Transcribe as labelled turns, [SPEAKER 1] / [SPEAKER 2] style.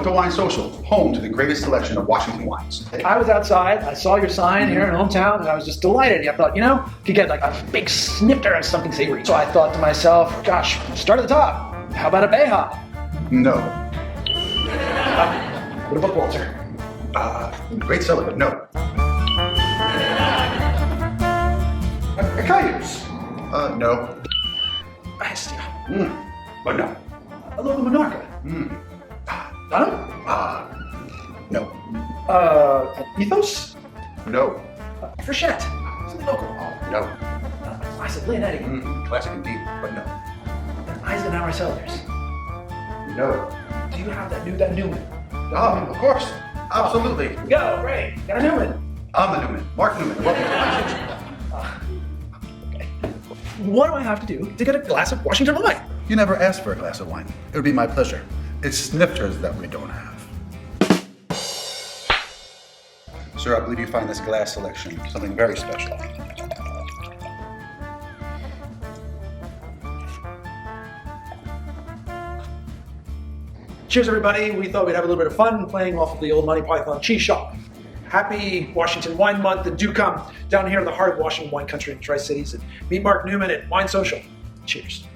[SPEAKER 1] Welcome to Wine Social, home to the greatest selection of Washington wines.
[SPEAKER 2] I was outside, I saw your sign here in hometown, and I was just delighted. I thought, you could get like a big snifter of something savory. So I thought to myself, gosh, start at the top. How about a Bayha?
[SPEAKER 1] No.
[SPEAKER 2] What about Walter?
[SPEAKER 1] Great seller, but no.
[SPEAKER 2] A Cayuse?
[SPEAKER 1] No.
[SPEAKER 2] A Hestia?
[SPEAKER 1] But no.
[SPEAKER 2] A little Minorca? Dunham?
[SPEAKER 1] No.
[SPEAKER 2] An Ethos?
[SPEAKER 1] No.
[SPEAKER 2] A Frechette? Something local?
[SPEAKER 1] No.
[SPEAKER 2] I said Leonetti.
[SPEAKER 1] Classic indeed, but no.
[SPEAKER 2] An Eisenhower Cellars?
[SPEAKER 1] No.
[SPEAKER 2] Do you have that Newman?
[SPEAKER 1] Of course. Absolutely.
[SPEAKER 2] Go, great. Got a Newman.
[SPEAKER 1] I'm the Newman. Mark Newman. Welcome to Wine Social.
[SPEAKER 2] Okay. What do I have to do to get a glass of Washington wine?
[SPEAKER 1] You never asked for a glass of wine. It would be my pleasure. It's snifters that we don't have. Sir, I believe you find this glass selection something very special.
[SPEAKER 2] Cheers, everybody. We thought we'd have a little bit of fun playing off of the old Monty Python cheese shop. Happy Washington Wine Month, and do come down here in the heart of Washington wine country in the Tri-Cities and meet Mark Newman at Wine Social. Cheers.